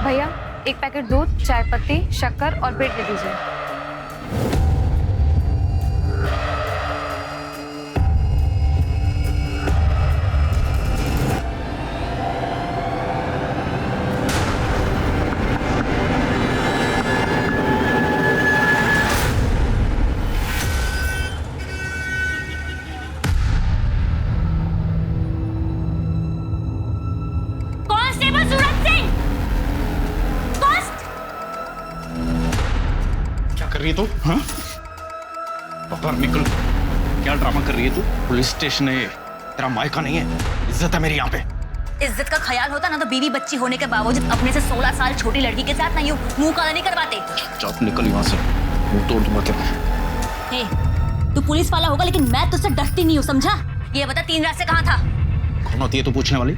भैया, एक पैकेट दूध, चाय पत्ती, शक्कर और ब्रेड दे दीजिए। कर रही है तू? हाँ? बाहर निकल। क्या ड्रामा कर रही है तू? पुलिस स्टेशन है, तेरा मायका नहीं है। इज्जत है मेरी यहाँ पे। इज्जत का ख्याल होता ना तो बीवी बच्ची होने के बावजूद अपने से 16 साल छोटी लड़की के साथ ना यूं मुंह काला नहीं करवाते। चुप निकल यहाँ से, मुंह तोड़ दूंगा तेरा। हे, तू पुलिस वाला होगा लेकिन मैं तुझसे डरती नहीं हूँ, समझा? ये बता 3 रात से कहाँ था? कौन होती है तू पूछने वाली?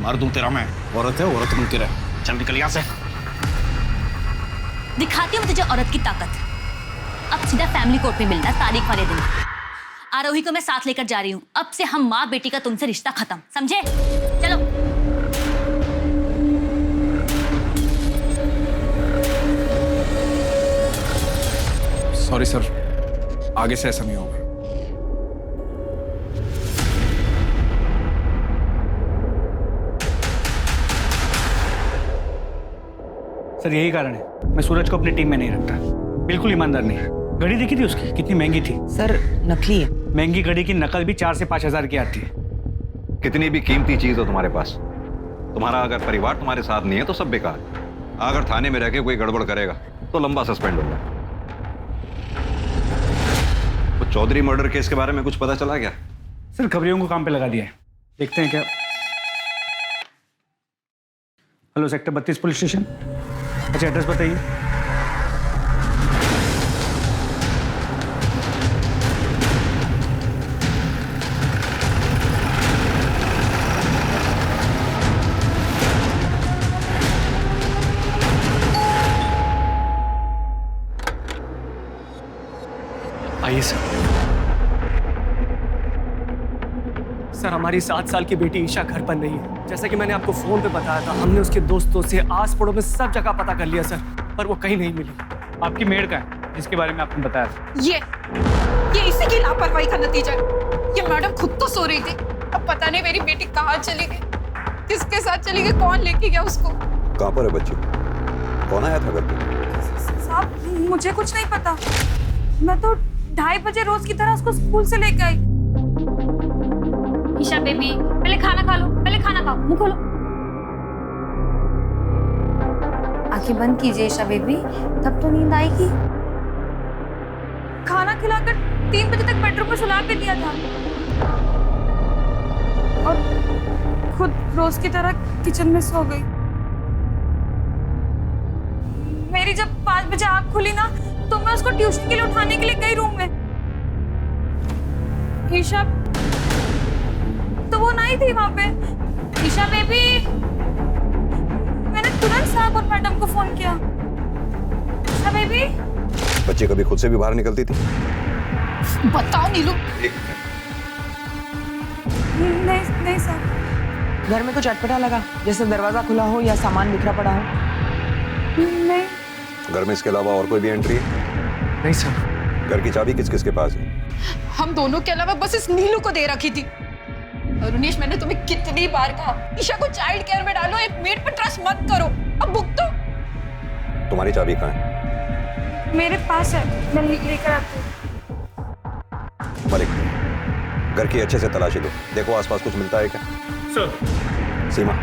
मार दूं तेरा मैं। औरत है, औरत बन के रह। चल निकल यहाँ से। दिखाती हूँ तुझे औरत की ताकत। अब सीधा फैमिली कोर्ट में मिलना तारीख वाले दिन। आरोही को मैं साथ लेकर जा रही हूँ। अब से हम माँ बेटी का तुमसे रिश्ता खत्म, समझे? चलो। सॉरी सर, आगे से ऐसा नहीं होगा। सर यही कारण है मैं सूरज को अपनी टीम में नहीं रखता। बिल्कुल ईमानदार नहीं है। घड़ी देखी थी उसकी, कितनी महंगी थी। सर नकली है। महंगी घड़ी की नकल भी 4 से 5 हजार की आती है। कितनी भी कीमती चीज हो तुम्हारे पास, तुम्हारा अगर परिवार तुम्हारे साथ नहीं है तो सब बेकार। अगर थाने में रह के कोई गड़बड़ करेगा तो लंबा सस्पेंड होगा। वो चौधरी मर्डर केस के बारे में कुछ पता चला क्या? सर खबरियों को काम पे लगा दिया है, देखते हैं क्या। Hello, sector 32 police station. अच्छा, एड्रेस बताइए। आइए सर। सर हमारी 7 साल की बेटी ईशा घर पर नहीं है। जैसा कि मैंने आपको फोन पे बताया था, हमने उसके दोस्तों से आस पड़ोस में सब जगह पता कर लिया सर, पर वो कहीं नहीं मिली। आपकी मेड का है जिसके बारे में आपने बताया था? ये इसी की लापरवाही का नतीजा है। ये मैडम खुद तो सो रही थी, अब पता नहीं मेरी बेटी कहाँ चली गई, किसके साथ चली गई, कौन लेके गया उसको। कहाँ पर है बच्ची? कौन आया था घर पे? साहब मुझे कुछ नहीं पता। मैं तो 2:30 बजे रोज की तरह उसको स्कूल से लेकर आई। ईशा बेबी, पहले खाना खा लो, पहले खाना खाओ, मुंह खोलो। आंखें बंद कीजिए ईशा बेबी, तब तो नींद आएगी। खाना खिलाकर 3 बजे तक बेडरूम में सुला के दिया था और खुद रोज की तरह किचन में सो गई। मेरी जब 5 बजे आंख खुली ना तो मैं उसको ट्यूशन के लिए उठाने के लिए गई रूम में। ईशा तो वो नहीं थी वहां पे। ईशा बेबी, मैंने तुरंत साहब और मैडम को फोन किया। ईशा बेबी। बच्ची कभी खुद से भी बाहर निकलती थी? बताओ नीलू। नहीं सर। घर में कुछ अटपटा लगा, जैसे दरवाजा खुला हो या सामान बिखरा पड़ा हो? नहीं। घर में इसके अलावा और कोई भी एंट्री है? नहीं सर। घर की चाबी किस किस के पास है? हम दोनों के अलावा बस इस नीलू को दे रखी थी। अरुणेश, मैंने तुम्हें कितनी बार कहा ईशा को चाइल्ड केयर में डालो, एक मेड पर ट्रस्ट मत करो। अब भुगतो। तुम्हारी चाबी कहाँ है? मेरे पास है, मैं लेकर आती हूँ। मलिक, घर की अच्छे से तलाशी लो, देखो आसपास कुछ मिलता है क्या? सर। सीमा,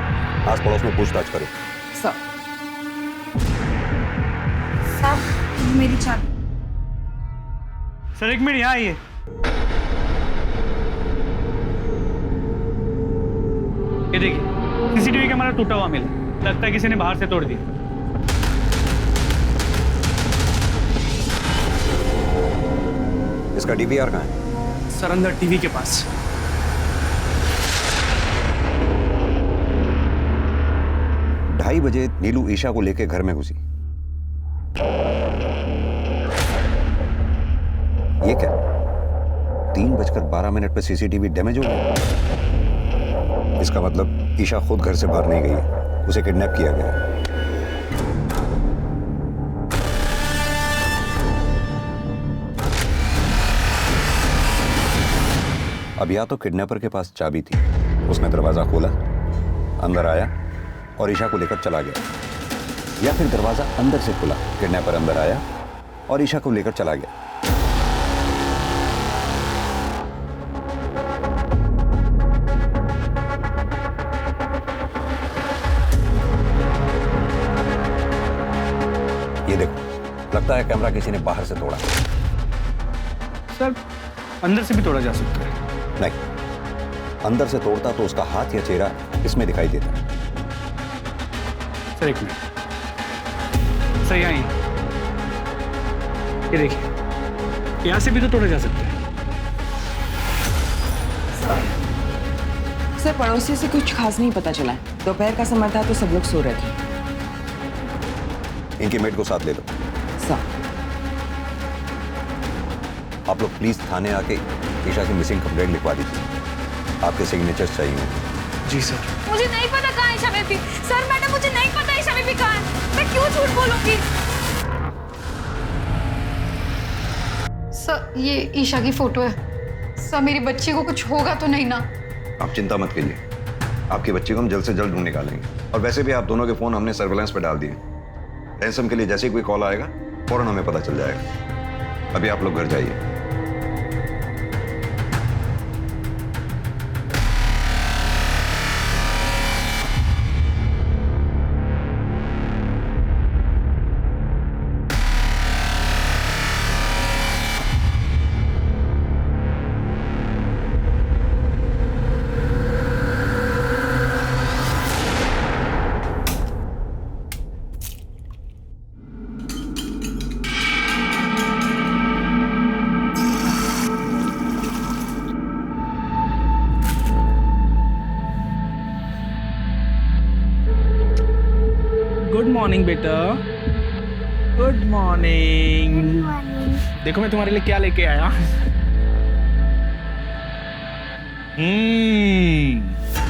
आस पड़ोस में पूछताछ करो। सर। साहब मेरी चाबी। सर 1 मिनट यहाँ आइए। ये देखिए, सीसीटीवी कैमरा टूटा हुआ मिला, लगता है किसी ने बाहर से तोड़ दिया। इसका डीवीआर कहाँ है? सर अंदर टीवी के पास। ढाई बजे नीलू ईशा को लेकर घर में घुसी। ये क्या? 3:12 पे सीसीटीवी डैमेज हो गया। इसका मतलब ईशा खुद घर से बाहर नहीं गई है, उसे किडनैप किया गया है। अब या तो किडनैपर के पास चाबी थी, उसने दरवाजा खोला, अंदर आया और ईशा को लेकर चला गया, या फिर दरवाजा अंदर से खुला, किडनैपर अंदर आया और ईशा को लेकर चला गया। ये देखो, लगता है कैमरा किसी ने बाहर से तोड़ा। सर अंदर से भी तोड़ा जा सकता है। नहीं, अंदर से तोड़ता तो उसका हाथ या चेहरा इसमें दिखाई देता। सर एक मिनट, सर यहाँ ये देखिए, यहाँ से भी तो तोड़ा जा सकता है। सर पड़ोसी से कुछ खास नहीं पता चला है। दोपहर का समय था तो सब लोग सो रहे थे। इनके मेड को साथ ले लो। सर आप लोग प्लीज थाने आके ईशा की मिसिंग कंप्लेंट लिखवा दीजिए। आपके सिग्नेचर्स चाहिए होंगे। जी सर। मुझे नहीं पता कहाँ है ईशा बेबी। सर मैडम मुझे नहीं पता ईशा बेबी कहाँ है। मैं क्यों झूठ बोलूंगी? सर ये ईशा की फोटो है। सर मेरी बच्ची को कुछ होगा तो नहीं ना? आप चिंता मत कीजिए, आपकी बच्ची को हम जल्द से जल्द ढूंढ निकालेंगे। और वैसे भी आप दोनों के फोन हमने सर्विलांस पे डाल दिए। रैंसम के लिए जैसे ही कोई कॉल आएगा फौरन हमें पता चल जाएगा। अभी आप लोग घर जाइए। गुड मॉर्निंग बेटा, गुड मॉर्निंग। देखो मैं तुम्हारे लिए क्या लेके आया।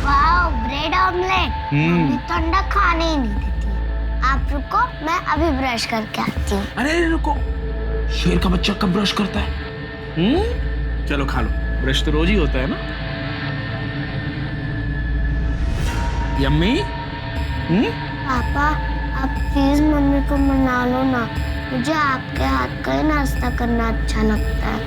Wow, bread omelette. मम्मी तो अंडा खाने ही नहीं देती। आप रुको, मैं अभी ब्रश करके आती हूँ। अरे रुको, शेर का बच्चा कब ब्रश करता है? चलो खा लो, ब्रश तो रोज ही होता है ना। यम्मी। पापा आप प्लीज मम्मी को मना लो ना, मुझे आपके हाथ का ही नाश्ता करना अच्छा लगता है।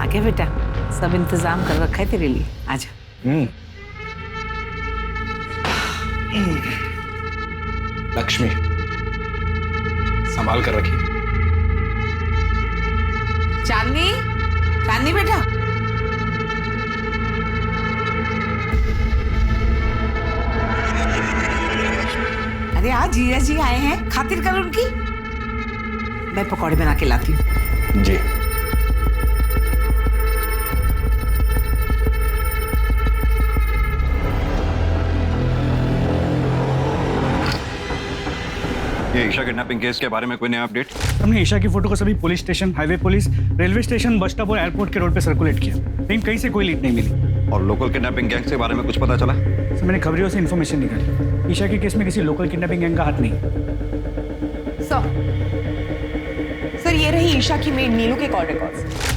आगे बेटा, सब इंतजाम कर रखा है तेरे लिए, आजा। लक्ष्मी, संभाल कर रखिए। चांदनी, चांदनी बेटा। अरे आज जीजा जी आए हैं, खातिर कर उनकी। मैं पकौड़े बना के लाती हूँ। जी। ये ईशा किडनैपिंग केस के बारे में कोई नया अपडेट? हमने ईशा की फोटो को सभी police station, highway police, railway station, bus stop और एयरपोर्ट के रोड पे सर्कुलेट किया, लेकिन कहीं से कोई लीड नहीं मिली। और लोकल किडनैपिंग गैंग के बारे में कुछ पता चला? सर मैंने खबरियों से इन्फॉर्मेशन निकाली, ईशा के केस में किसी लोकल किडनैपिंग गैंग का हाथ नहीं। सर ये रही ईशा की मेड नीलू के कॉल रिकॉर्ड्स।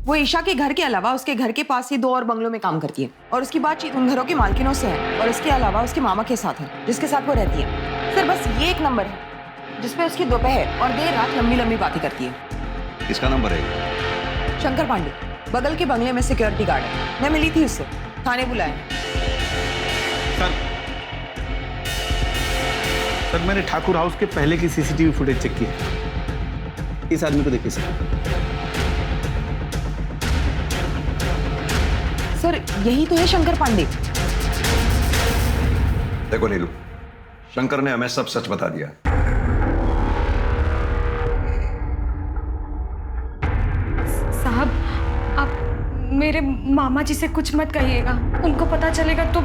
वो ईशा के घर के अलावा उसके घर के पास ही 2 और बंगलों में काम करती है और उसकी बातचीत उन घरों की मालकिनों से है और इसके अलावा उसके मामा के साथ है जिसके साथ वो रहती है। सर बस ये एक नंबर है जिसपे उसकी दोपहर और देर रात लंबी लंबी बातें करती है। इसका नंबर है? शंकर पांडे, बगल के बंगले में सिक्योरिटी गार्ड है। मैं मिली थी उससे, थाने बुलाया। सर मैंने ठाकुर हाउस के पहले की सीसीटीवी फुटेज चेक की है। इस आदमी को देखिए सर यही तो है शंकर पांडे। देखो नीलू, शंकर ने हमें सब सच बता दिया। साहब आप मेरे मामा जी से कुछ मत कहिएगा, उनको पता चलेगा तो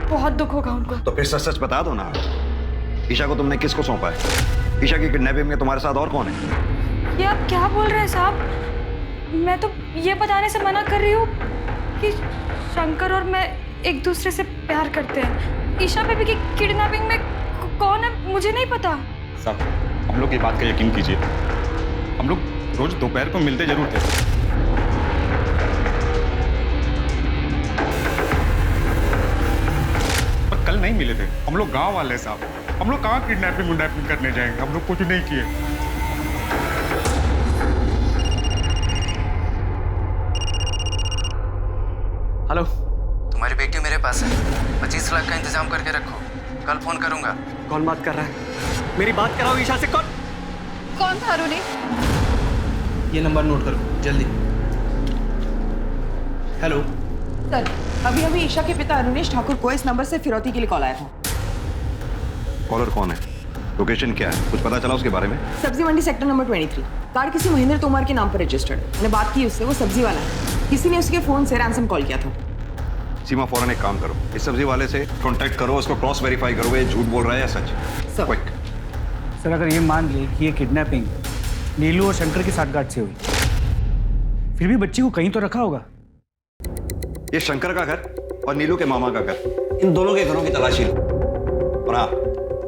बहुत दुख होगा उनको। तो फिर सच सच बता दो ना। ईशा को तुमने किसको सौंपा है? ईशा की किडनैपिंग में तुम्हारे साथ और कौन है? ये आप क्या बोल रहे हैं साहब? मैं तो ये बताने से मना कर रही हूँ कि शंकर और मैं एक दूसरे से प्यार करते हैं। ईशा बेबी की किडनैपिंग में कौन है मुझे नहीं पता। साहब हम लोग की बात का यकीन कीजिए, हम लोग रोज दोपहर को मिलते जरूर थे। पर कल नहीं मिले थे। हम लोग गांव वाले साहब, हम लोग कहाँ किडनैपिंग करने जाएंगे, हम लोग कुछ नहीं किए। हेलो, तुम्हारी बेटी मेरे पास है, 25 लाख का इंतजाम करके रखो, कल फोन करूंगा। कौन बात कर रहा है? मेरी बात कराओ ईशा से। कौन था अरुणी? ये नंबर नोट करो जल्दी। हेलो सर, अभी अभी ईशा के पिता अरुणेश ठाकुर को इस नंबर से फिरौती के लिए कॉल आया था। कॉलर कौन है, लोकेशन क्या है, कुछ पता चला उसके बारे में? सब्जी मंडी सेक्टर नंबर 23। कार किसी महेंद्र तोमर के नाम पर रजिस्टर्ड है। मैंने बात की उससे, वो सब्जी वाला है। किसी ने उसके फोन से रैंसम कॉल किया था। सीमा फौरन एक काम करो, इस सब्जी वाले से कांटेक्ट करो, उसको क्रॉस वेरीफाई करो ये झूठ बोल रहा है या सच। क्विक। सर अगर ये मान ले कि ये किडनैपिंग नीलू और शंकर की साठगांठ से हुई, फिर भी बच्ची को कहीं तो रखा होगा। ये शंकर का घर और नीलू के मामा का घर, इन दोनों के घरों की तलाशी लो। और हाँ,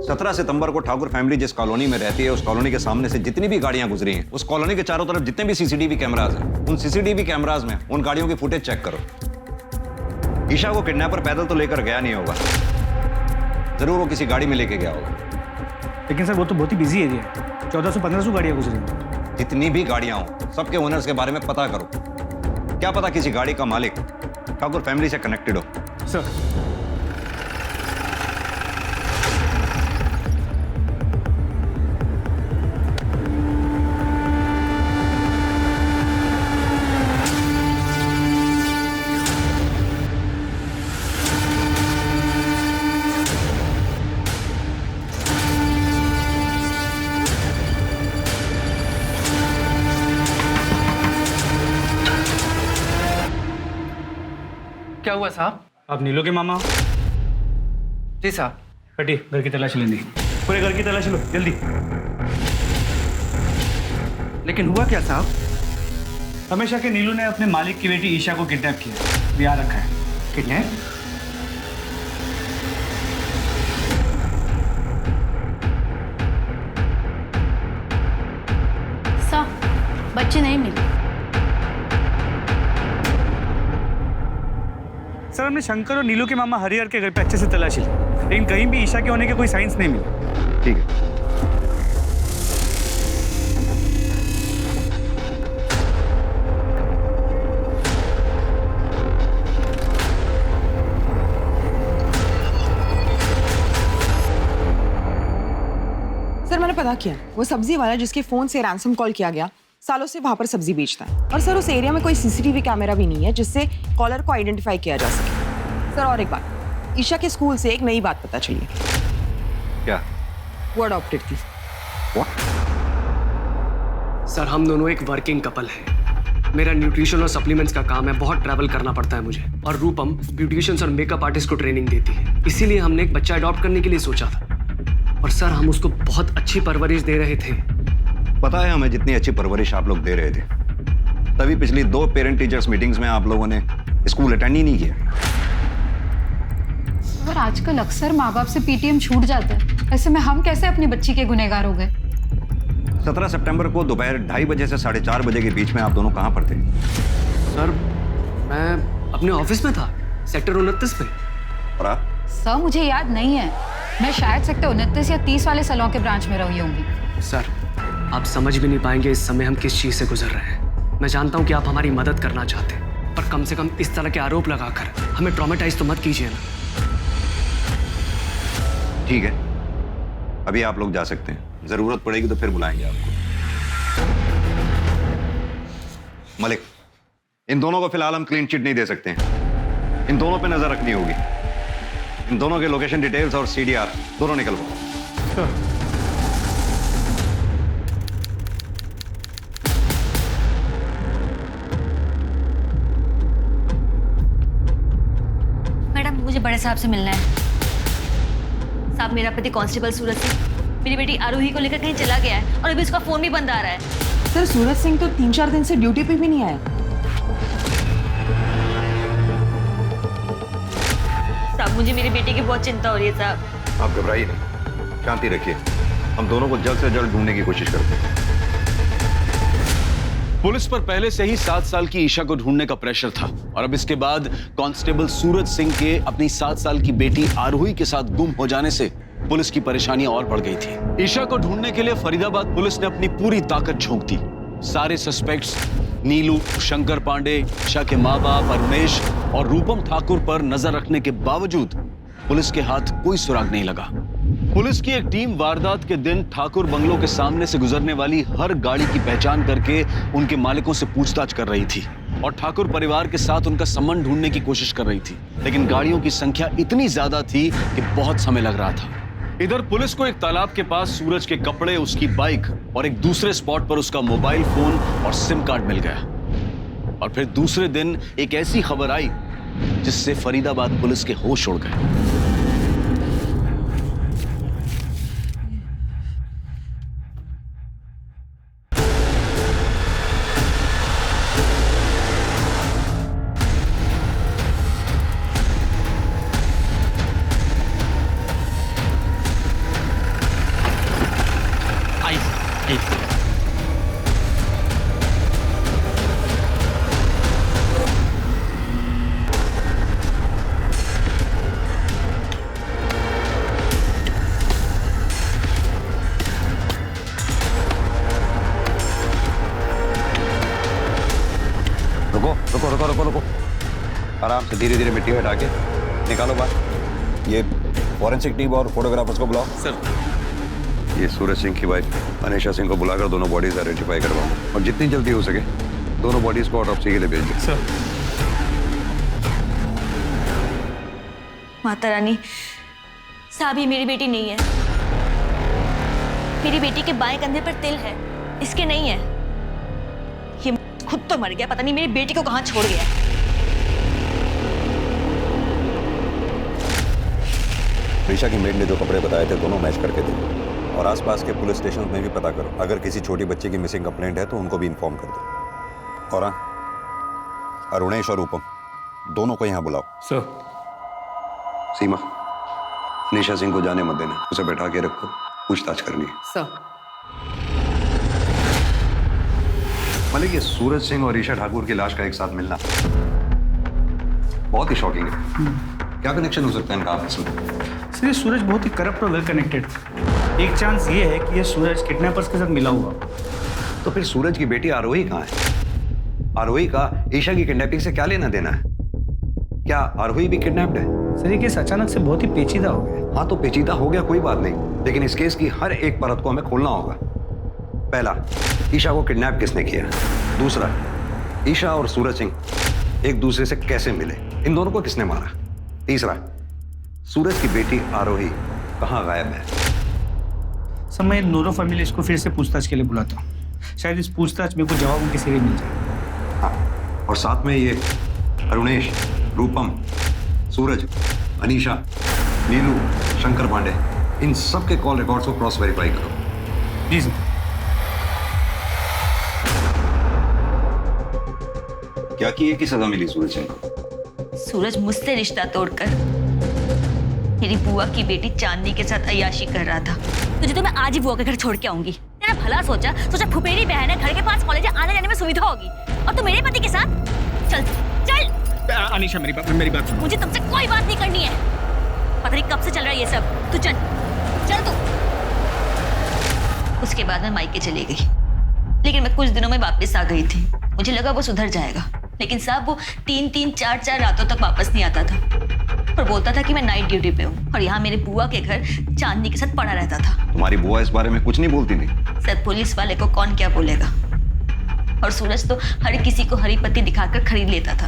17 सितंबर को ठाकुर फैमिली जिस कॉलोनी में रहती है, उस कॉलोनी के सामने से जितनी भी गाड़ियां गुजरी हैं, उस कॉलोनी के चारों तरफ जितने भी सीसीटीवी कैमराज हैं, उन सीसीटीवी कैमराज में उन गाड़ियों की फुटेज चेक करो। ईशा को किडनैपर पैदल तो लेकर गया नहीं होगा, जरूर वो किसी गाड़ी में लेके गया होगा। लेकिन सर वो तो बहुत ही बिजी एरिया है, 1400-1500 गाड़ियां गुजरी हैं। जितनी भी गाड़ियां हो, सबके ओनर्स के बारे में पता करो। क्या पता किसी गाड़ी का मालिक ठाकुर फैमिली से कनेक्टेड हो। सर क्या हुआ साहब? आप नीलू के मामा? जी साहब। हटिए, घर की तलाशी लेनी। पूरे घर की तलाशी लो जल्दी। लेकिन हुआ क्या साहब? हमेशा के नीलू ने अपने मालिक की बेटी ईशा को किडनैप किया, ब्याह रखा है। किडनैप? साहब बच्चे नहीं मिले। सर हमने शंकर और नीलू के मामा हरिहर के घर पे अच्छे से तलाशी ली, लेकिन कहीं भी ईशा के होने के कोई साइंस नहीं मिले। ठीक है। सर मैंने पता किया, वो सब्जी वाला जिसके फोन से रैंसम कॉल किया गया, सालों से वहां पर सब्जी बेचता है। और सर उस एरिया में कोई सीसीटीवी कैमरा भी नहीं है जिससे कॉलर को आइडेंटिफाई किया जा सके। सर और एक बात, ईशा के स्कूल से एक नई बात पता चली है। क्या? वो अडॉप्टेड थी। सर हम दोनों एक वर्किंग कपल हैं। मेरा न्यूट्रिशन और सप्लीमेंट्स का काम है, बहुत ट्रैवल करना पड़ता है मुझे। और रूपम ब्यूटिशियंस और मेकअप आर्टिस्ट को ट्रेनिंग देती है, इसीलिए हमने एक बच्चा अडॉप्ट करने के लिए सोचा था। और सर हम उसको बहुत अच्छी परवरिश दे रहे थे। पता है हमें जितनी अच्छी परवरिश आप लोग दे रहे थे, तभी पिछली 2 पेरेंट टीचर्स मीटिंग्स में आप लोगों ने स्कूल अटेंड ही नहीं किया। और आजकल अक्सर माँ बाप से पीटीएम छूट जाता है, ऐसे में हम कैसे अपनी बच्ची के गुनहगार हो गए? 17 सितंबर को दोपहर 2:30 बजे से 4:30 बजे के बीच में आप दोनों कहाँ पर थे? सर मैं अपने ऑफिस में था, सेक्टर 29 में। और आप? सर मुझे याद नहीं है, मैं शायद सेक्टर 29 या 30 वाले सैलून के ब्रांच में रही होंगी। सर आप समझ भी नहीं पाएंगे इस समय हम किस चीज से गुजर रहे हैं। मैं जानता हूँ कि आप हमारी मदद करना चाहते हैं, पर कम से कम इस तरह के आरोप लगाकर हमें ट्रॉमेटाइज तो मत कीजिए ना। ठीक है, अभी आप लोग जा सकते हैं, जरूरत पड़ेगी तो फिर बुलाएंगे आपको। मलिक, इन दोनों को फिलहाल हम क्लीन चिट नहीं दे सकते हैं, इन दोनों पे नजर रखनी होगी। इन दोनों के लोकेशन डिटेल्स और सीडीआर दोनों निकलवाओ। मैडम मुझे बड़े साहब से मिलना है। साहब मेरा पति कांस्टेबल सूरज सिंह मेरी बेटी आरोही को लेकर कहीं चला गया है और अभी उसका फोन भी बंद आ रहा है। सर सूरज सिंह तो 3-4 दिन से ड्यूटी पे भी नहीं आया। साहब मुझे मेरे बेटे की बहुत चिंता हो रही है साहब। आप घबराइए नहीं, शांति रखिए। हम दोनों को जल्द से जल्द ढूंढने की कोशिश करते हैं। पुलिस पर पहले से ही 7 साल की ईशा को ढूंढने का प्रेशर था और अब इसके बाद कांस्टेबल सूरज सिंह के अपनी 7 साल की बेटी आरोही के साथ गुम हो जाने से पुलिस की परेशानियां और बढ़ गई थी। ईशा को ढूंढने के लिए फरीदाबाद पुलिस ने अपनी पूरी ताकत झोंक दी। सारे सस्पेक्ट्स नीलू, शंकर पांडे, ईशा के माँ बाप अरुणेश और रूपम ठाकुर पर नजर रखने के बावजूद पुलिस के हाथ कोई सुराग नहीं लगा। पुलिस की एक टीम वारदात के दिन ठाकुर बंगलों के सामने से गुजरने वाली हर गाड़ी की पहचान करके उनके मालिकों से पूछताछ कर रही थी और ठाकुर परिवार के साथ उनका संबंध ढूंढने की कोशिश कर रही थी, लेकिन गाड़ियों की संख्या इतनी ज्यादा थी कि बहुत समय लग रहा था। इधर पुलिस को एक तालाब के पास सूरज के कपड़े, उसकी बाइक और एक दूसरे स्पॉट पर उसका मोबाइल फोन और सिम कार्ड मिल गया। और फिर दूसरे दिन एक ऐसी खबर आई जिससे फरीदाबाद पुलिस के होश उड़ गए। रुको। आराम से धीरे धीरे मिट्टी हटा के निकालो बाहर। ये फॉरेंसिक टीम और फोटोग्राफर्स को बुलाओ। सर। ये सूरज सिंह की वाइफ अनीशा सिंह को बुलाकर दोनों बॉडीज आइडेंटिफाई करवाओ और जितनी जल्दी हो सके दोनों बॉडीज को ऑटोप्सी के लिए भेज दो। सर। माता रानी, साहब ये मेरी बेटी नहीं है। मेरी बेटी के बाएं कंधे पर तिल है, इसके नहीं है। ये खुद तो मर गया, पता नहीं मेरी बेटी को कहां छोड़ गया। ऋषा की मेड ने जो कपड़े बताए थे दोनों मैच करके देखो और आसपास के पुलिस स्टेशन में भी पता करो। अगर किसी छोटी बच्ची की मिसिंग कंप्लेंट है तो उनको भी इन्फॉर्म कर दो। और हाँ, अरुणेश और रूपम दोनों को यहाँ बुलाओ। सर। सीमा, निशा सिंह को जाने मत देना, उसे बैठा के रखो, पूछताछ करनी है। सर। मलिक, ये सूरज सिंह और ईशा ठाकुर की लाश का एक साथ मिलना बहुत ही शॉकिंग है। क्या कनेक्शन हो सकता है इनका आपस में? सर, ये सूरज बहुत ही करप्ट और वेल कनेक्टेड था। एक चांस ये है कि ये सूरज किडनैपर्स के साथ मिला हुआ। तो फिर सूरज की बेटी आरोही कहाँ है? आरोही का ईशा की किडनैपिंग से क्या लेना देना है? क्या आरोही भी किडनैप्ड है? सर, ये केस अचानक से बहुत ही पेचीदा हो गया। हाँ, तो पेचीदा हो गया कोई बात नहीं, लेकिन इस केस की हर एक परत को हमें खोलना होगा। पहला, ईशा को किडनैप किसने किया? दूसरा, ईशा और सूरज सिंह एक दूसरे से कैसे मिले? इन दोनों को किसने मारा? तीसरा, सूरज की बेटी आरोही कहाँ गायब है? सर, मैं नूरो फैमिली इसको फिर से पूछताछ के लिए बुलाता हूँ। शायद इस पूछताछ में कुछ जवाब उनके सिरे मिल जाए। हाँ, और साथ में ये अरुणेश, रूपम, सूरज, अनीशा, नीलू, शंकर पांडे, इन सब के कॉल रिकॉर्ड्स को क्रॉस वेरीफाई करो। जी सर। क्या की एक ही सजा मिली सूरज सिंह को? सूरज मुझसे रिश्ता तोड़कर मेरी बुआ की बेटी चांदनी के साथ अय्याशी कर रहा था। तुझे तो मैं आज ही बुआ के घर छोड़ के आऊंगी। तेरा भला सोचा फुफेरी बहन है, घर के पास कॉलेज आने जाने में सुविधा होगी, और तू मेरे पति के साथ चल चल। अनीशा, मेरी बात सुन। मुझे तुमसे कोई बात नहीं करनी है। पता नहीं कब से चल रहा है ये सब। तू चल तू। उसके बाद मैं मायके चली गई, लेकिन मैं कुछ दिनों में वापस आ गई थी। मुझे लगा वो सुधर जाएगा, लेकिन साहब वो 3-3, 4-4 रातों तक वापस नहीं आता था और बोलता था कि मैं नाइट ड्यूटी पे हूँ, और यहाँ मेरे बुआ के घर चांदनी के साथ पड़ा रहता था। तुम्हारी बुआ इस बारे में कुछ नहीं बोलती थी? सर, पुलिस वाले को कौन क्या बोलेगा, और सूरज तो हर किसी को हरी पत्ती दिखाकर खरीद लेता था।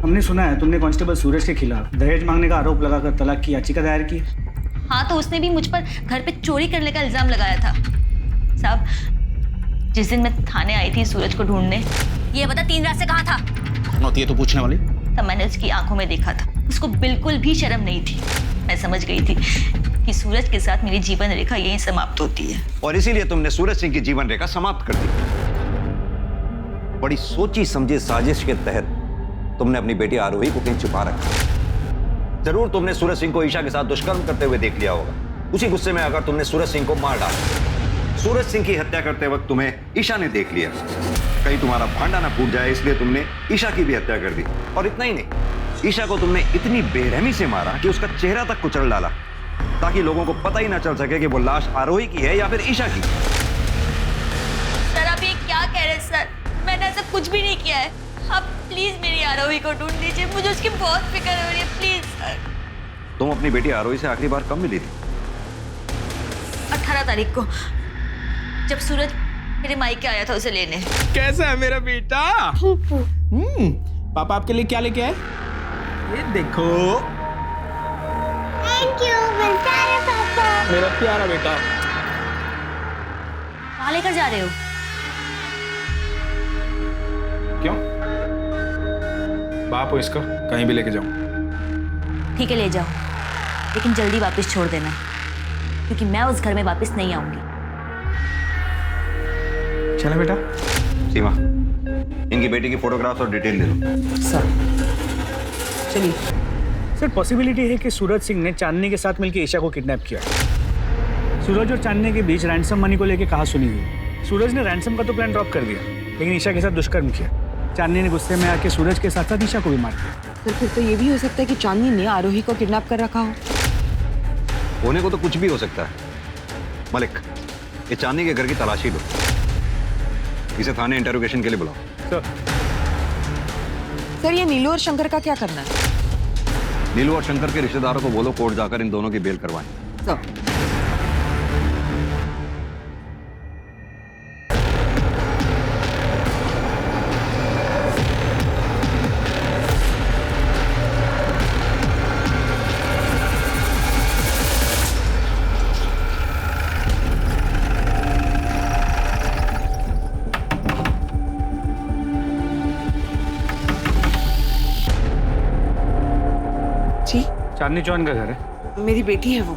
हमने सुना है तुमने कांस्टेबल सूरज के खिलाफ दहेज मांगने का आरोप लगाकर तलाक की याचिका दायर की। हाँ, तो उसने भी मुझ पर घर पे चोरी करने का इल्जाम लगाया था। साहब, जिस दिन मैं थाने आई थी सूरज को ढूंढने, ये बता 3 रात से कहाँ था? नौती है तो पूछने वाली। तब मैंने उसकी आंखों में देखा था, उसको बिल्कुल भी शर्म नहीं थी। मैं समझ गई थी कि सूरज के साथ मेरी जीवन रेखा यहीं समाप्त होती है। और इसीलिए तुमने सूरज सिंह की जीवन रेखा समाप्त कर दी। बड़ी सोची समझी साजिश के तहत तुमने अपनी बेटी आरोही को कहीं छुपा रखा। जरूर तुमने सूरज सिंह को ईशा के साथ दुष्कर्म करते हुए देख लिया होगा। उसी गुस्से में अगर तुमने सूरज सिंह को मार डाला। सूरज सिंह की हत्या करते वक्त तुम्हें ईशा ने देख लिया। कहीं तुम्हारा भांडा ना फूट जाए इसलिए तुमने ईशा की भी हत्या कर दी। और इतना ही नहीं, ईशा को तुमने इतनी बेरहमी से मारा कि उसका चेहरा तक कुचल डाला, ताकि लोगों को पता ही ना चल सके कि वो लाश आरोही की है या फिर ईशा की। सर आप ये क्या कह रहे हैं सर? मैंने ऐसा कुछ भी नहीं किया है। आप प्लीज मेरी आरोही को ढूंढ लीजिए, मुझे उसकी बहुत फिक्र हो रही है, प्लीज सर। तुम अपनी बेटी आरोही से आखिरी बार कब मिली थी? 18 तारीख को, जब सूरज मेरे मायके आया था उसे लेने। कैसा है मेरा बेटा? पापा आपके लिए क्या लेके आए? ये देखो। थैंक यू मेरे प्यारे पापा। मेरा प्यारा बेटा। कहाँ लेकर जा रहे हो? क्यों? बाप हो इसका, कहीं भी लेके जाऊं। ठीक है ले जाओ, लेकिन जल्दी वापस छोड़ देना, क्योंकि मैं उस घर में वापस नहीं आऊंगी। चले बेटा। सीमा, इनकी बेटी की फोटोग्राफ्स और डिटेल ले लो। सर चलिए। सर पॉसिबिलिटी है कि सूरज सिंह ने चांदनी के साथ मिलकर ईशा को किडनैप किया। सूरज और चांदनी के बीच रैंसम मनी को लेकर कहा सुनी हुई। सूरज ने रैंसम का तो प्लान ड्रॉप कर दिया, लेकिन ईशा के साथ दुष्कर्म किया। चांदनी ने गुस्से में आके सूरज के साथ साथ ईशा को भी मार दिया। सर फिर तो ये भी हो सकता है कि चांदनी ने आरोही को किडनैप कर रखा हो। होने को तो कुछ भी हो सकता है। मलिक, ये चांदनी के घर की तलाशी लो। इसे थाने इंटरोगेशन के लिए बुलाओ। सर ये नीलू और शंकर का क्या करना है? नीलू और शंकर के रिश्तेदारों को बोलो कोर्ट जाकर इन दोनों की बेल करवाएं। सर जी चांदनी चौहान का घर है। मेरी बेटी है वो।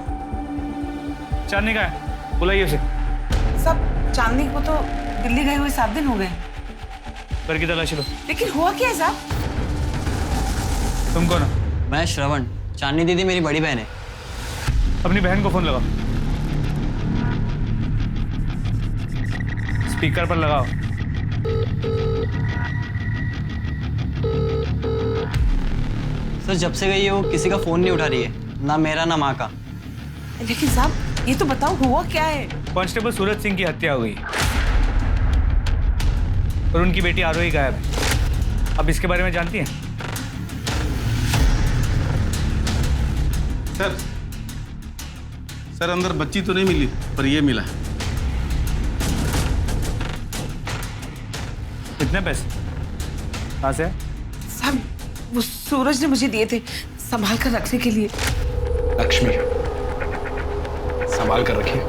चांदनी का है, बुलाइए उसे। सब चांदनी को तो दिल्ली गए हुए 7 दिन हो गए। घर की तलाशी लो। लेकिन हुआ क्या है साहब? तुम कौन हो? मैं श्रवण, चांदनी दीदी मेरी बड़ी बहन है। अपनी बहन को फोन लगाओ। स्पीकर पर लगाओ। सर जब से गई है वो किसी का फोन नहीं उठा रही है, ना मेरा ना माँ का। लेकिन साहब ये तो बताओ हुआ क्या है? कांस्टेबल सूरज सिंह की हत्या हो गई और उनकी बेटी आरोही गायब है। अब इसके बारे में जानती हैं? सर अंदर बच्ची तो नहीं मिली, पर ये मिला। कितने पैसे? कहाँ से? साहब वो सूरज ने मुझे दिए थे संभाल कर रखने के लिए। लक्ष्मी, संभाल कर रखिए।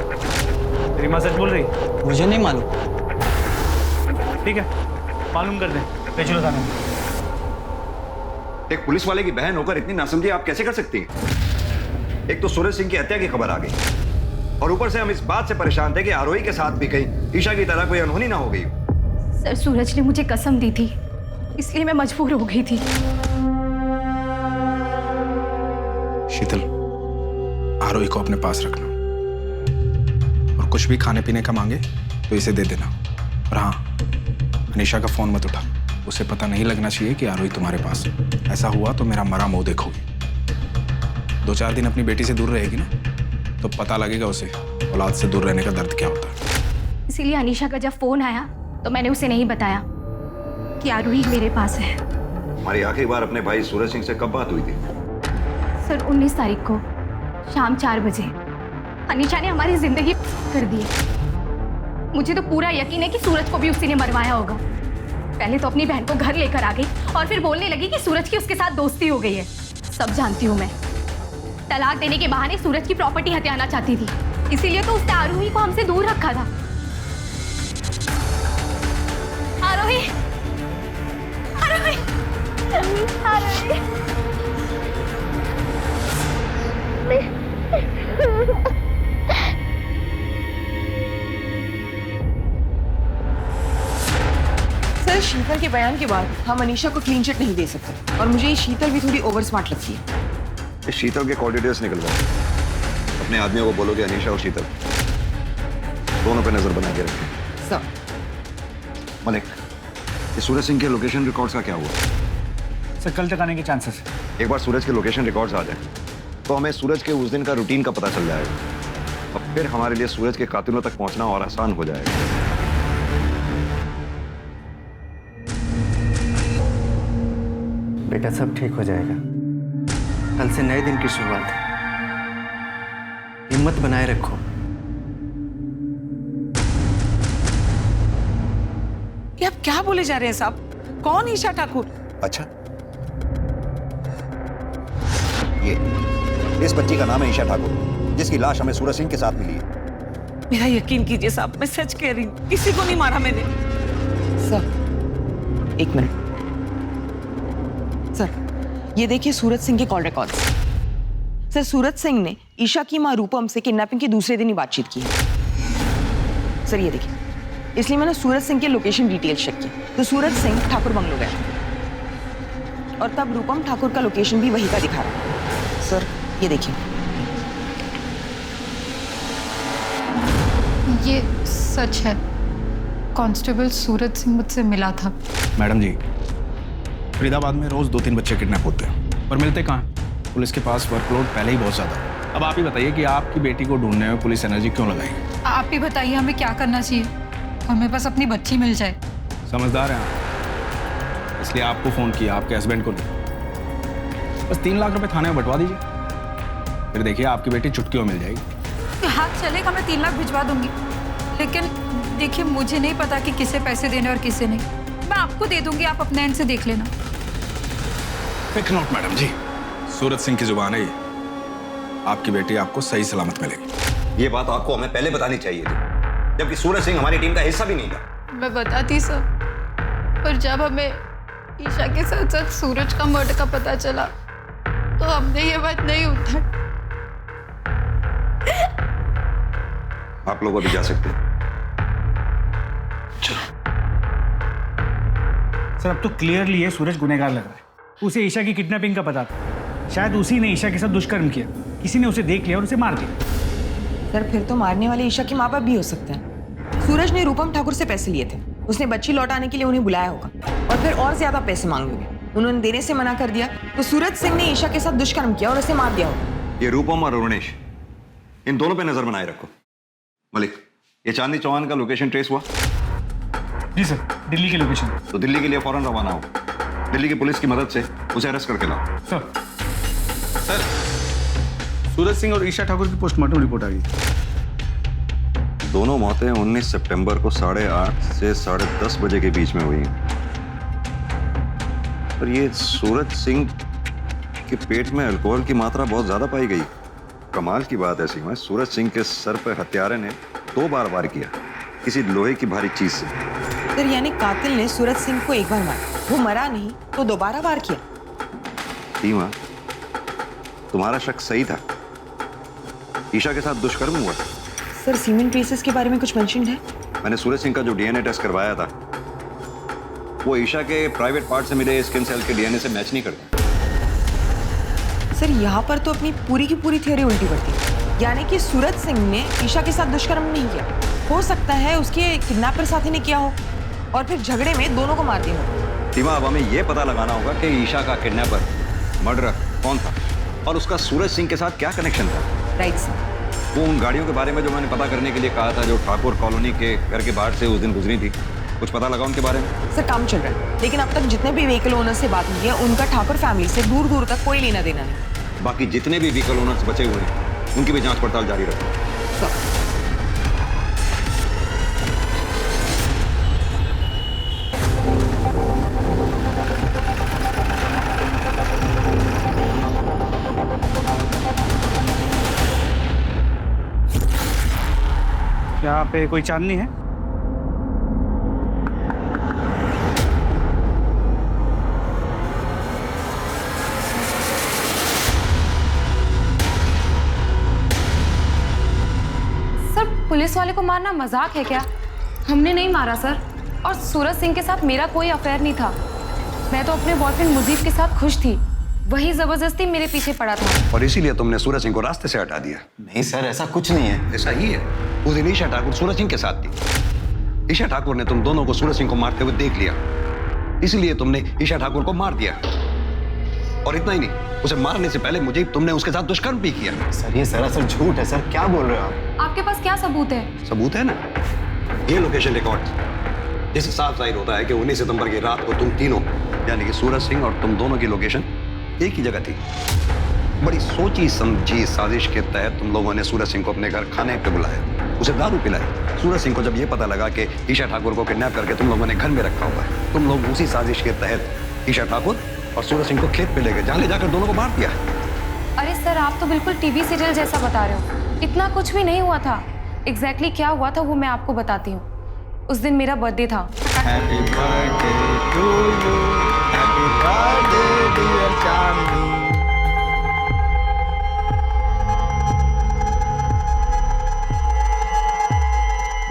तेरी माँ सच बोल रही? मुझे नहीं मालूम। ठीक है, मालूम कर दें। ले चलो थाने में। एक पुलिस वाले की बहन होकर इतनी नासमझी आप कैसे कर सकती हैं? एक तो सूरज सिंह की हत्या की खबर आ गई और ऊपर से हम इस बात से परेशान थे कि आरोही के साथ भी कहीं ईशा की तरह कोई अनहोनी ना हो गई। सर सूरज ने मुझे कसम दी थी, इसलिए मैं मजबूर हो गई थी। शीतल, आरोही को अपने पास रखना और कुछ भी खाने पीने का मांगे तो इसे दे देना। और हाँ, अनीशा का फोन मत उठा, उसे पता नहीं लगना चाहिए कि आरोही तुम्हारे पास है। ऐसा हुआ तो मेरा मरा मुंह देखोगी। 2-4 दिन अपनी बेटी से दूर रहेगी ना, तो पता लगेगा उसे औलाद से दूर रहने का दर्द क्या होता है। इसीलिए अनीशा का जब फोन आया तो मैंने उसे नहीं बताया कि आरोही मेरे पास है। हमारी आखिरी बार अपने भाई सूरज सिंह से कब बात हुई थी? सर 19 तारीख को शाम 4 बजे। अनीशा ने हमारी जिंदगी कर दी। मुझे तो पूरा यकीन है कि सूरज को भी उसी ने मरवाया होगा। पहले तो अपनी बहन को घर लेकर आ गई और फिर बोलने लगी कि सूरज की उसके साथ दोस्ती हो गई है। सब जानती हूँ मैं। तलाक देने के बहाने सूरज की प्रॉपर्टी हथियाना चाहती थी, इसीलिए तो उसने आरोही को हमसे दूर रखा था। आरोही, आरोही, आरोही। के बयान के बाद हम अनीशा को क्लीन चिट नहीं दे सकते, और मुझे ये शीतल भी थोड़ी ओवर स्मार्ट लगती है। इस शीतल के कॉल डिटेल्स निकलवाओ। अपने आदमियों को बोलो कि अनीशा और शीतल दोनों पे नजर बना के रखें। सर मलिक, ये सूरज सिंह के लोकेशन रिकॉर्ड्स का क्या हुआ? सर कल तक आने के चांसेस है। एक बार सूरज के लोकेशन रिकॉर्ड्स आ जाए तो हमें सूरज के उस दिन का रूटीन का पता चल जाएगा, और फिर हमारे लिए सूरज के कातिलों तक पहुंचना और आसान हो जाएगा। बेटा सब ठीक हो जाएगा। कल से नए दिन की शुरुआत है, हिम्मत बनाए रखो। ये आप क्या बोले जा रहे हैं साहब? कौन ईशा ठाकुर? अच्छा, ये इस बच्ची का नाम है ईशा ठाकुर, जिसकी लाश हमें सूरज सिंह के साथ मिली है। मेरा यकीन कीजिए साहब, मैं सच कह रही हूँ, किसी को नहीं मारा मैंने। सर एक मिनट सर, ये देखिए सूरज सिंह के call records. Sir Suraj Singh ने ईशा की मां रूपम से किडनैपिंग के दूसरे दिन ही बातचीत की है। सर ये देखिए, इसलिए मैंने सूरज सिंह के लोकेशन डिटेल चेक की, तो सूरज सिंह ठाकुर बंगलो गया, और तब रूपम ठाकुर का लोकेशन भी वही का दिखा रहा है। सर ये देखिए, ये सच है, कांस्टेबल सूरज सिंह मुझसे मिला था। मैडम जी, फरीदाबाद में रोज 2-3 बच्चे किडनैप होते हैं, पर मिलते कहाँ? पुलिस के पास वर्कलोड पहले ही बहुत ज्यादा है। अब आप ही बताइए कि आपकी बेटी को ढूंढने में पुलिस एनर्जी क्यों लगाएगी? आप ही बताइए हमें क्या करना चाहिए? हमें बस अपनी बच्ची मिल जाए। समझदार हैं आप, इसलिए आपको फोन किया, आपके हस्बैंड को नहीं। बस 3 लाख रुपए थाने में बंटवा दीजिए, फिर देखिए आपकी बेटी चुटकियों मिल जाएगी। हाँ चलेगा, मैं 3 लाख भिजवा दूंगी, लेकिन देखिए मुझे नहीं पता कि किसे पैसे देने और किसे नहीं। मैं आपको दे दूंगी, आप अपने एंड से देख लेना। फिक्र नॉट मैडम जी, सूरज सिंह की जुबान है ये। आपकी बेटी आपको सही सलामत मिलेगी। ये बात आपको हमें पहले बतानी चाहिए थी, जबकि सूरज सिंह हमारी टीम का हिस्सा भी नहीं था। मैं बताती सर, पर जब हमें ईशा के साथ साथ सूरज का मर्डर का पता चला तो हमने ये बात नहीं उठाई। आप लोग अभी जा सकते हैं। सर अब तो क्लियरली ये सूरज गुनहगार लग रहा है। उसे ईशा की किडनैपिंग का पता था, शायद उसी ने ईशा के साथ दुष्कर्म किया, किसी ने उसे देख लिया और उसे मार दिया। सर फिर तो मारने वाले ईशा के माँ बाप भी हो सकते हैं। सूरज ने रूपम ठाकुर से पैसे लिए थे, उसने बच्ची लौटाने के लिए उन्हें बुलाया होगा, और फिर और ज्यादा पैसे मांगे होंगे, उन्होंने देने से मना कर दिया, तो सूरज सिंह ने ईशा के साथ दुष्कर्म किया और उसे मार दिया होगा। ये रूपम और अरुणेश, इन दोनों पे नजर बनाए रखो। मलिक, ये चांदनी चौहान का लोकेशन ट्रेस हुआ? जी सर, दिल्ली की लोकेशन। तो दिल्ली के लिए फौरन रवाना हो, दिल्ली की पुलिस की मदद से उसे अरेस्ट करके लाओ। सर, सूरज सिंह और ईशा ठाकुर की पोस्टमार्टम रिपोर्ट आ गई। दोनों मौतें 19 सितंबर को 8:30 से 10:30 बजे के बीच में हुई हैं। पर ये सूरज सिंह के पेट में अल्कोहल की मात्रा बहुत ज्यादा पाई गई। कमाल की बात है सीमा, सूरज सिंह के सर पर हत्यारे ने 2 बार वार किया, किसी लोहे की भारी चीज से। सर यानी कातिल ने सूरज सिंह को एक बार मारा, वो मरा नहीं तो दोबारा वार किया। सीमा, तुम्हारा शक सही था, ईशा के साथ दुष्कर्म हुआ। सर सीमेंट ट्रेसेस के बारे में कुछ मेंशन है? मैंने सूरज सिंह का जो डीएनए टेस्ट करवाया था, वो ईशा के प्राइवेट पार्ट से मिले स्किन सेल के डीएनए से मैच नहीं करता। सर यहाँ पर तो अपनी पूरी की पूरी थ्योरी उल्टी पड़ती है, यानी कि सूरज सिंह ने ईशा के साथ दुष्कर्म नहीं किया, हो सकता है उसके किडनैपर साथी ने किया हो और फिर झगड़े में दोनों को मार दिया हो। सीमा, अब हमें यह पता लगाना होगा कि ईशा का किडनैपर, मर्डरर कौन था और उसका सूरज सिंह के साथ क्या कनेक्शन था। Right sir. वो उन गाड़ियों के बारे में जो मैंने पता करने के लिए कहा था, जो ठाकुर कॉलोनी के घर के बाहर से उस दिन गुजरी थी, कुछ पता लगा उनके बारे में? सर काम चल रहा है, लेकिन अब तक जितने भी व्हीकल ओनर से बात हुई है, उनका ठाकुर फैमिली से दूर दूर तक कोई लेना देना नहीं। बाकी जितने भी व्हीकल ओनर्स बचे हुए हैं, उनकी भी जांच पड़ताल जारी रखो। सर यहाँ पे कोई चांदनी है? सर पुलिस वाले को मारना मजाक है क्या? हमने नहीं मारा सर। और सूरज सिंह के साथ मेरा कोई अफेयर नहीं था। मैं तो अपने बॉयफ्रेंड मुजीब के साथ खुश थी, वही जबरदस्ती मेरे पीछे पड़ा था। और इसीलिए तुमने सूरज सिंह को रास्ते से हटा दिया? नहीं सर, ऐसा कुछ नहीं है। ऐसा ही है। उस दिन ईशा ठाकुर सूरज सिंह के साथ थी। ईशा ठाकुर ने तुम दोनों को सूरज सिंह को मारते हुए देख लिया, इसलिए तुमने ईशा ठाकुर को मार दिया। और इतना ही नहीं, उसे मारने से पहले मुझे तुमने उसके साथ दुष्कर्म भी किया। सर ये सरासर झूठ है सर, क्या बोल रहे हो आप? आपके पास क्या सबूत है? सबूत है ना, ये लोकेशन रिकॉर्ड। इससे साफ जाहिर होता है कि 19 सितंबर की रात को तुम तीनों यानी कि सूरज सिंह और तुम दोनों की लोकेशन एक ही जगह थी। बड़ी सोची समझी साजिश के तहत तुम लोगों ने सूरज सिंह को अपने घर खाने पे बुलाया, उसे दारू पिलाई। सूरज सिंह को जब ये पता लगा कि ईशा ठाकुर को किडनैप करके तुम लोगों ने घर में रखा हुआ है, तुम लोग उसी साजिश के तहत ईशा ठाकुर और सूरज सिंह को खेत पे ले गए, जहाँ ले जाकर दोनों को मार दिया। अरे सर, आप तो बिल्कुल टीवी सीरियल जैसा बता रहे हो। इतना कुछ भी नहीं हुआ था। एग्जैक्टली क्या हुआ था वो मैं आपको बताती हूँ। उस दिन मेरा बर्थडे था। Happy birthday to you, happy birthday dear Chandni.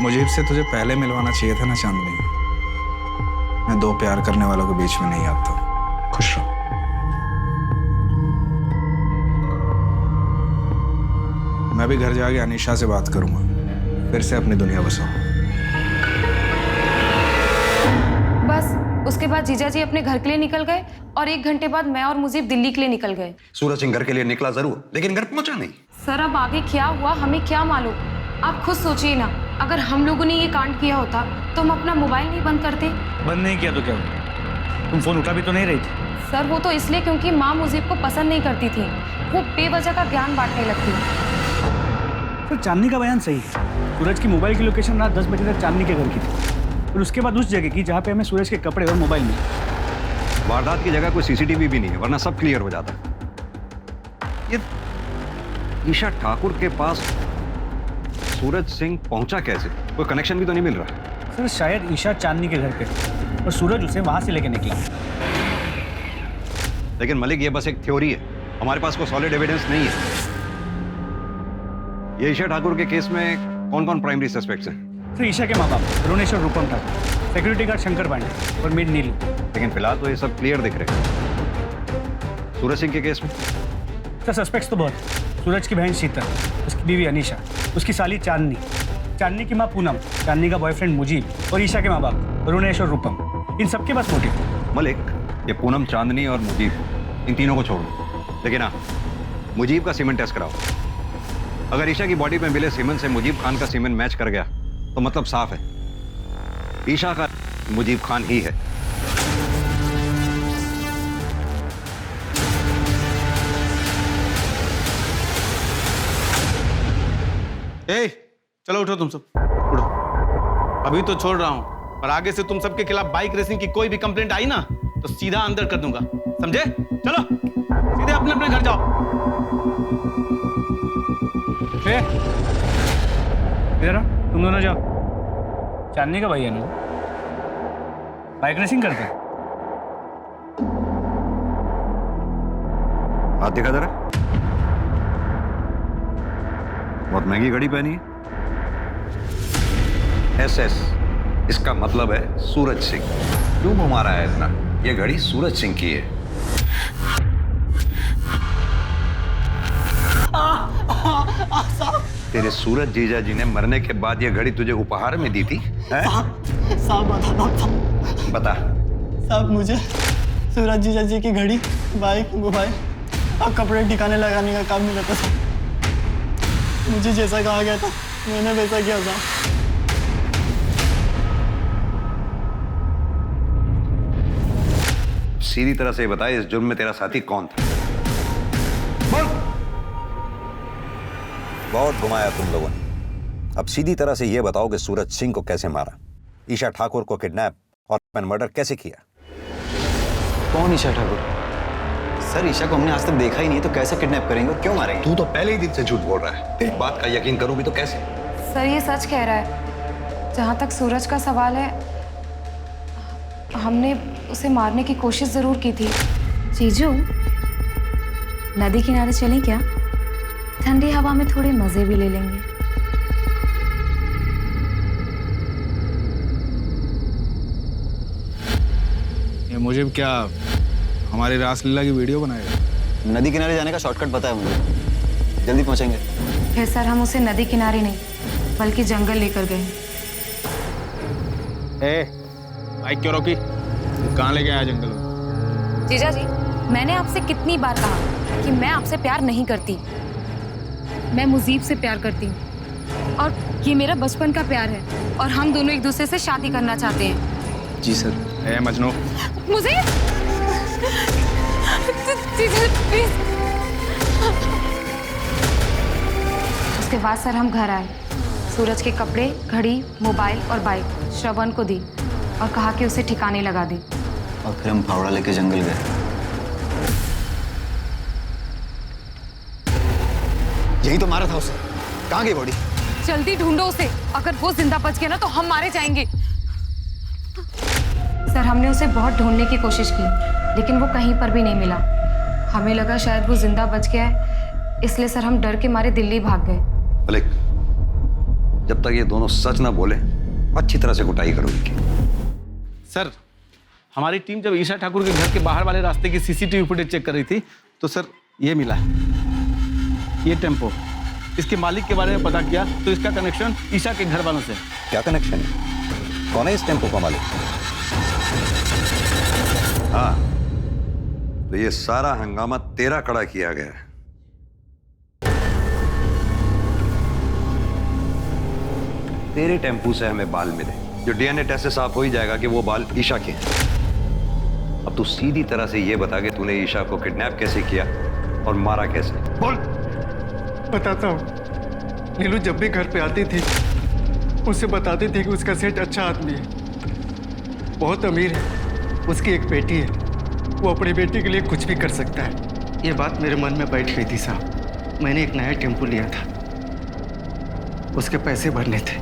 मुझे से तुझे पहले मिलवाना चाहिए था ना चांदनी। मैं दो प्यार करने वालों के बीच में नहीं आता। खुश रहो। मैं भी घर जाके अनीशा से बात करूंगा, फिर से अपनी दुनिया बसाओ। बस उसके बाद जीजा जी अपने घर के लिए निकल गए और 1 घंटे बाद मैं और मुजीब दिल्ली के लिए निकल गए। सूरज सिंह घर के लिए निकला जरूर, लेकिन घर पहुंचा नहीं। सर अब आगे क्या हुआ हमें क्या मालूम। आप खुद सोचिए ना, अगर हम लोगों ने ये कांड किया होता तो हम अपना मोबाइल नहीं बंद करते। बंद नहीं किया तो क्या हुआ? तुम फोन उठा भी तो नहीं रही थी। सर वो तो इसलिए क्योंकि माँ मुजीब को पसंद नहीं करती थी, वो बेवजह का ज्ञान बांटने लगती। तो चांदनी का बयान सही है। सूरज की मोबाइल की लोकेशन रात 10 बजे तक चांदनी के घर की थी और उसके बाद उस जगह की जहाँ पे हमें सूरज के कपड़े और मोबाइल मिले। वारदात की जगह कोई सीसीटीवी भी नहीं है, वरना सब क्लियर हो जाता। ये ईशा ठाकुर के पास सूरज सिंह पहुंचा कैसे? कोई कनेक्शन भी तो नहीं मिल रहा। सर शायद ईशा चांदनी के घर पे और सूरज उसे वहां से लेके निकला। लेकिन मलिक ये बस एक थ्योरी है, हमारे पास कोई सॉलिड एविडेंस नहीं है। ये ईशा ठाकुर के केस में कौन कौन प्राइमरी सस्पेक्ट्स हैं? सर ईशा के माँ बाप रुनेश और रूपम ठाकुर, सिक्योरिटी गार्ड शंकर पांडे और मेड नीलू। लेकिन फिलहाल तो ये सब क्लियर दिख रहे हैं। सूरज सिंह के केस में सर सस्पेक्ट्स तो बहुत। सूरज की बहन शीतल, उसकी बीवी अनीशा, उसकी साली चांदनी, चांदनी की माँ पूनम, चांदनी का बॉयफ्रेंड मुजीब और ईशा के माँ बाप रुनेश और रूपम। इन सबके पास मोटिव। मलिक, ये पूनम, चांदनी और मुजीब, इन तीनों को छोड़ दो, लेकिन हाँ मुजीब का सीमेंट टेस्ट कराओ। अगर ईशा की बॉडी में मिले सीमेंट से मुजीब खान का सीमेंट मैच कर गया तो मतलब साफ है ईशा का मुजीब खान ही है। ए, चलो उठो तुम सब, उठो। अभी तो छोड़ रहा हूं, पर आगे से तुम सबके खिलाफ बाइक रेसिंग की कोई भी कंप्लेंट आई ना तो सीधा अंदर कर दूंगा, समझे? चलो सीधे अपने अपने घर जाओ। इधर आओ, तुम दोनों जाओ। चांदनी का भाई है ना, बाइक रेसिंग करता है। हाथ दिखा जरा। बहुत महंगी घड़ी पहनी है। SS, इसका मतलब है सूरज सिंह। क्यों घुमा रहा है इतना? ये घड़ी सूरज सिंह की है। तेरे सूरज जीजा जी ने मरने के बाद ये घड़ी तुझे उपहार में दी थी? साहब बता। साहब मुझे सूरज जीजा जी की घड़ी, बाइक, मोबाइल और कपड़े ठिकाने लगाने का काम मिला था साहब। मुझे जैसा कहा गया था मैंने वैसा किया था। सीधी तरह से बताए, इस जुर्म में तेरा साथी कौन था? बोल। बहुत घुमाया तुम लोगों ने। अब सीधी तरह से यह बताओ कि सूरज सिंह को कैसे मारा, ईशा ठाकुर को किडनैप और मर्डर कैसे किया? कौन ईशा ठाकुर? सर ईशा को हमने आज तक देखा ही नहीं, तो कैसे किडनैप करेंगे, क्यों मारेंगे? तू तो पहले ही दिन से झूठ बोल रहा है। तेरी बात का यकीन करूं भी तो कैसे? सर ये सच कह रहा है। जहाँ तक सूरज का सवाल है, हमने उसे मारने की कोशिश जरूर की थी। जीजू, नदी किनारे चलें क्या? ठंडी हवा में थोड़े मजे भी ले लेंगे। ये मुझे क्या हमारी रासलीला की वीडियो बनाएगा? नदी किनारे जाने का शॉर्टकट पता है मुझे, जल्दी पहुंचेंगे। फिर सर हम उसे नदी किनारे नहीं बल्कि जंगल लेकर गए। बाइक क्यों रोकी? कहाँ लेके आया जंगल में? जीजा जी, मैंने आपसे कितनी बार कहा कि मैं आपसे प्यार नहीं करती। मैं मुजीब से प्यार करती हूँ और ये मेरा बचपन का प्यार है और हम दोनों एक दूसरे से शादी करना चाहते हैं। जी सर। मजनू, मुझे जीजा प्लीज। उसके बाद सर हम घर आए, सूरज के कपड़े, घड़ी, मोबाइल और बाइक श्रवण को दी और कहा कि उसे ठिकाने लगा दे। और फिर हम फावड़ा लेके जंगल गए। यही तो मारा था उसे। कहाँ गई बॉडी? जल्दी ढूंढो उसे, अगर वो जिंदा बच गया ना तो हम मारे जाएंगे। सर हमने उसे बहुत ढूंढने की कोशिश की लेकिन वो कहीं पर भी नहीं मिला। हमें लगा शायद वो जिंदा बच गया है, इसलिए सर हम डर के मारे दिल्ली भाग गए। मलिक, जब तक ये दोनों सच ना बोले अच्छी तरह से कुटाई करो इनकी। सर, हमारी टीम जब ईशा ठाकुर के घर के बाहर वाले रास्ते की सीसीटीवी फुटेज चेक कर रही थी तो सर ये मिला है, ये टेम्पो। इसके मालिक के बारे में पता किया तो इसका कनेक्शन ईशा के घर वालों से। क्या कनेक्शन है? कौन है इस टेम्पो का मालिक? हाँ, तो ये सारा हंगामा तेरा खड़ा किया गया है। तेरे टेम्पू से हमें बाल मिले, जो डीएनए टेस्ट से साफ हो ही जाएगा कि वो बाल ईशा के हैं। अब तू सीधी तरह से ये बता कि तूने ईशा को किडनैप कैसे किया और मारा कैसे? बोल। बताता हूँ। नीलू जब भी घर पे आती थी उससे बताती थी कि उसका सेठ अच्छा आदमी है, बहुत अमीर है, उसकी एक बेटी है, वो अपनी बेटी के लिए कुछ भी कर सकता है। ये बात मेरे मन में बैठ गई थी साहब। मैंने एक नया टेम्पो लिया था, उसके पैसे भरने थे।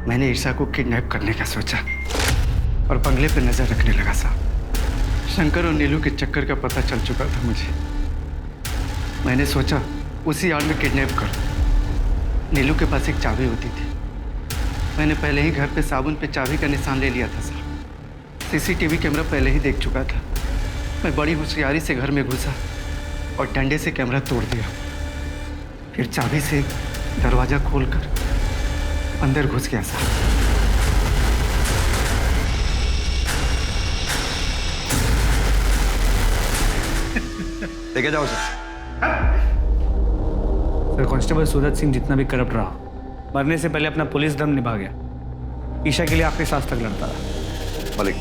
मैंने ईशा को किडनैप करने का सोचा और बंगले पे नजर रखने लगा साहब। शंकर और नीलू के चक्कर का पता चल चुका था मुझे। मैंने सोचा उसी आड़ में किडनैप कर। नीलू के पास एक चाबी होती थी, मैंने पहले ही घर पे साबुन पे चाबी का निशान ले लिया था साहब। सीसीटीवी कैमरा पहले ही देख चुका था। मैं बड़ी होशियारी से घर में घुसा और डंडे से कैमरा तोड़ दिया। फिर चाबी से दरवाजा खोलकर अंदर घुस गया साहब। लेके जाओ sir. Sir constable Suraj Singh जितना भी करप्ट रहा, मरने से पहले अपना पुलिस दम निभा गया। ईशा के लिए आखिरी सांस तक लड़ता रहा। मलिक,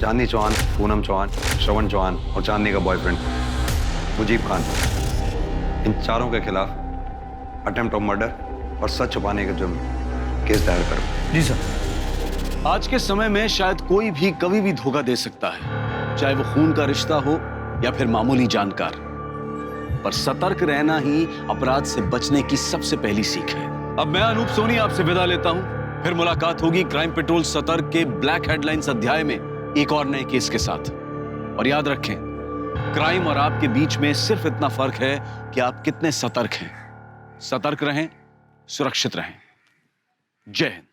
चांदनी चौहान, पूनम चौहान, श्रवण चौहान और चांदनी का बॉयफ्रेंड मुजीब खान, इन चारों के खिलाफ अटेम्प्ट ऑफ मर्डर और सच छुपाने के जुर्म केस दायर करो। जी सर। आज के समय में शायद कोई भी कभी भी धोखा दे सकता है, चाहे वो खून का रिश्ता हो या फिर मामूली जानकार, पर सतर्क रहना ही अपराध से बचने की सबसे पहली सीख है। अब मैं अनूप सोनी आपसे विदा लेता हूं, फिर मुलाकात होगी क्राइम पेट्रोल सतर्क के ब्लैक हेडलाइंस अध्याय में एक और नए केस के साथ। और याद रखें, क्राइम और आपके बीच में सिर्फ इतना फर्क है कि आप कितने सतर्क हैं। सतर्क रहें, सुरक्षित रहें। जय हिंद।